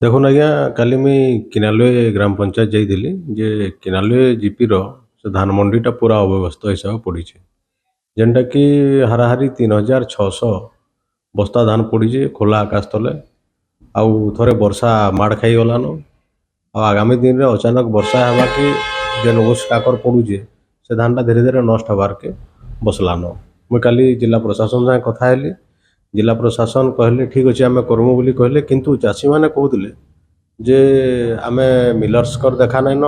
ଦେଖୁନ୍ ଆଜ୍ଞା କାଲି ମୁଇଁ କିନାଲୁଏ ଗ୍ରାମ ପଞ୍ଚାୟତ ଯାଇଥିଲି ଯେ କିନାଲୁଏ ଜିପିର ସେ ଧାନ ମଣ୍ଡିଟା ପୁରା ଅବ୍ୟବସ୍ଥା ହିସାବେ ପଡ଼ିଛେ। ଯେନ୍ଟାକି ହାରାହାରି 3600 ବସ୍ତା ଧାନ ପଡ଼ିଛେ ଖୋଲା ଆକାଶ ତଲେ। ଆଉ ଥରେ ବର୍ଷା ମାଡ଼ ଖାଇଗଲାନ। ଆଉ ଆଗାମୀ ଦିନରେ ଅଚାନକ ବର୍ଷା ହେବାକି ଯେନ୍ ଓସ୍ କାକର ପଡ଼ୁଛେ ସେ ଧାନଟା ଧୀରେ ଧୀରେ ନଷ୍ଟ ହେବାରକେ ବସଲାନ। ମୁଇଁ କାଲି ଜିଲ୍ଲା ପ୍ରଶାସନ ସାଙ୍ଗେ କଥା ହେଲି। जिला प्रशासन कहले ठीक अच्छे आम करमु बोली कहले, किंतु चाषी मैंने कहते जे आमे मिलर्स कर देखा नाइन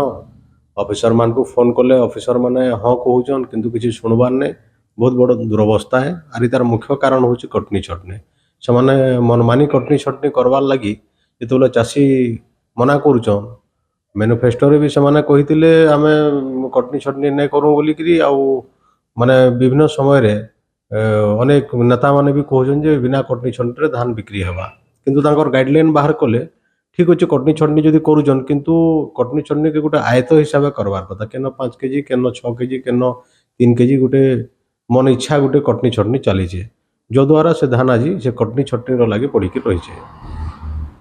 ऑफिसर मान को फोन कले ऑफिसर माने हाँ कहूचन किंतु किसी सुनबार नहीं। बहुत बड़ दुरवस्था है। आर तार मुख्य कारण हूँ कटनी छटनी से माने मनमानी कटनी छटनी करवार लगी जो चाषी मना करुचन मैनिफेस्टो भी से कहते आम कटनी छटनी नहीं करूँ बोलिकी आउ माने विभिन्न समय अनेक नेता माने भी कहते बिना कटनी छटनी धान बिक्री हेबा किंतु तांकर गाइडलाइन बाहर कले ठीक अच्छे कटनी छटनी जदि करुचन किंतु कटनी छटनी के गोटे आयत हिसाब करवार कथा केन 5 केजी केन 6 केजी केन 3 केजी गोटे मन इच्छा गोटे कटनी छटनी चली जो द्वारा से धान आज से कटनी छटनी लगे पड़िकी रही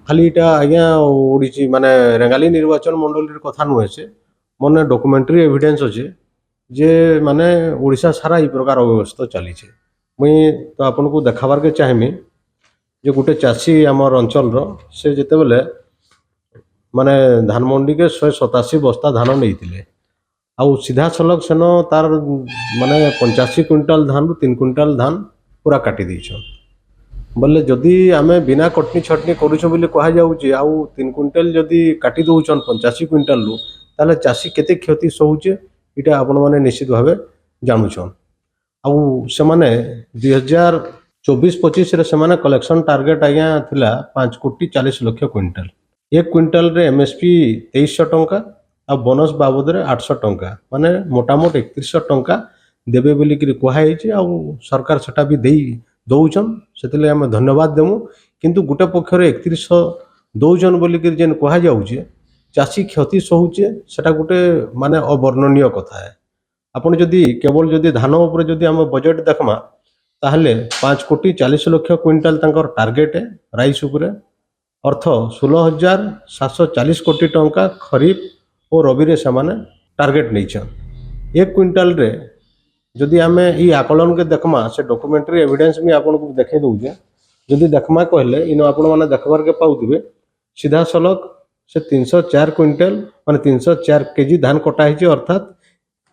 खाली इटा आज्ञा उड़ी माने रेंगाली निर्वाचन मंडल कथा नुहे से मन डॉक्यूमेंट्री एविडेंस अच्छे जे माने ओडिशा सारा ई प्रकार अव्यवस्था चली मुई तो आपन को देखाबार के चाहमी जे गोटे चाषी आमर अंचल से जिते बेले माने धान मंडी के 187 बस्ता धान नहीं आउ सीधा सलग सेन तार माने 85 क्विंटाल धान रु 3 क्विंटाल धान पूरा काटी देछन बोले जदि आमे बिना कटनी छटनी करूछ बोली कहा जाउची आउ 3 क्विंटाल जदि काटी दउछन 85 क्विंटाल रु ताले चाषी केते क्षति सहूचे इटा आपण माने निश्चित भावे जानुछन। आउ से माने 2024-25 रे से माने कलेक्शन टारगेट आज्ञा थिला 5 कोटी 40 लाख क्विंटाल। एक क्विंटाल रे एमएसपी 2300 टंका आ बोनस बाबद रे 800 टंका माने मोटामोट 3100 टंका देबे बोली कि कहा सरकार सेटा भी देई दौचन से आम धन्यवाद देमु किंतु गोटे पक्ष 3100 दौचन बोली कि जेन कहा जाउचे चाषी क्षति सहूचे सेटा गोटे माने अवर्णनीय कथा है। आपण जदि केवल जदि धान उपर जदि आम बजेट देखमा ताहले 5 कोटी 40 लाख क्विंटाल तांकर टार्गेट है राइस उपरे अर्थ 16,740 कोटी टंका खरीफ और रबी रे समान टार्गेट नहीं एक क्विंटाल रे जदि आम ये आकलन के देखमा से डॉक्यूमेंट्री एविडेंस भी आपन को देखे दउजे जदि देखमा कहले इन आपण माने देखबार के पाउथिबे सीधा सलग से 304 क्विंटल माने 304 केजी धान कटा है अर्थात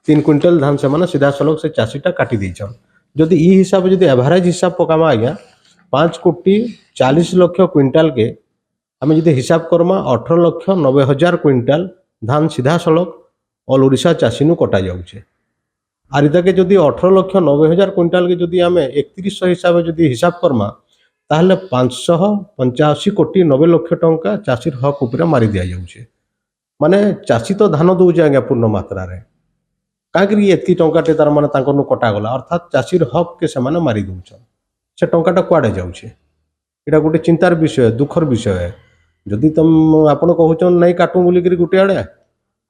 3 क्विंटल धान से माने सीधा सलग से चाषीटा काटी देछन। जदि ई हिसाब जदि एवरेज हिसाब पकामा आज्ञा 5 कोटी 40 लाख क्विंटाल के आम जदि हिसाब करमा 18,90,000 क्विंटाल धान सीधा सलग ऑल ओडिशा चाषी नु कटा जाउछे। आर इताके जदि 18,90,000 क्विंटाल के जदि आम 3100 हिसाब जदि हिसाब करमा ताहले 585 कोटी 90 लाख टंका चाषीर हक उपरे मारी दिया जाउछे। माने चाषी तो धान दउछे आज्ञा पूर्ण मात्रा रे काकरी एतकी टंकाटे तार माने तांकर नु कटा गला अर्थात चाषीर हक के से माने मारी दउछन से टंकाटा कुआडे जाउछे एटा गोटे चिंतार विषय दुखर विषय है। जदि तुम आपण कहउछन नहीं काटू बोली कि गोटे आड़े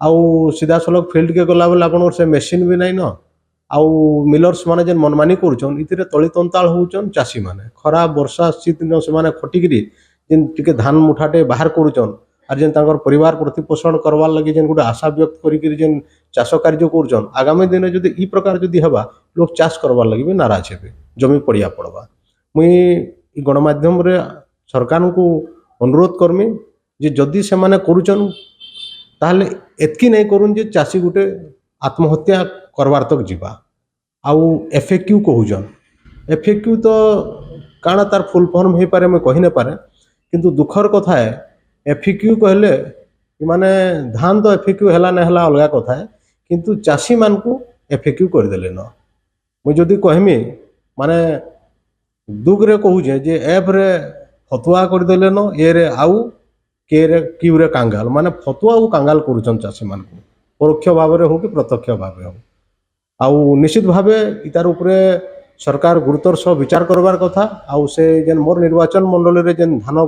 आउ सीधा सलग फील्ड के गला बेले आपण से मेसीन भी नहीं न आउ मिलर्स माने जेन मनमानी करूछन इतिरे तली तंताल होउछन चाषी माने खरा वर्षा शीत दिन से माने खटिगिरी जेन टिके धान मुठाटे बाहर करूछन आर जेन तांकर परिवार प्रतिपोषण करवार लगी जेन गोटे आशा व्यक्त करिक जेन चाष कार्य करूछन आगामी दिन जदि ई प्रकार जदि हेबा लोग चाष करवार लगी भी नाराज हेबे जमी पड़िया पड़वा। मुई गणमाध्यम रे सरकार को अनुरोध करमी जे जदि से माने करूछन ताहले एतकी नहीं करूँ जे चाषी गोटे आत्महत्या करवार तक जीवा आउ एफएक्यू कहूजन एफएक्यू तो काना तार फुल फॉर्म हो पारे मैं कही न पारे किंतु दुखर कथा है एफएक्यू कहले माने धान तो एफएक्यू हैला न हैला अलग कथा है किंतु चाषी मान को एफएक्यू कर देले न मुझे जदि कहमी माने दुख रे कहूजे जे एफ रे फतुआ कर देले न ए रे आउ के रे क्यू रे कांगाल माने फतुआ और कांगाल करूछन चाषी मान को परोक्ष भाव हो कि प्रत्यक्ष भाव हो आउ निश्चित भावे इतार उपरे सरकार गुरुतर सह विचार करबार कथा आउ से जेन मोर निर्वाचन मंडल रे जेन धान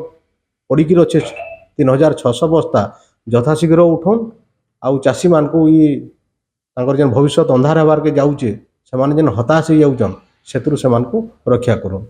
पड़िकी अच्छे 3,600 बस्ता यथाशीघ्र उठन आउ चाषी मान को ई तांकर जेन भविष्य अंधार हेबार के जाउचे से माने जेन हताश हो जाउछन सेतुरु से मान को रक्षा करन।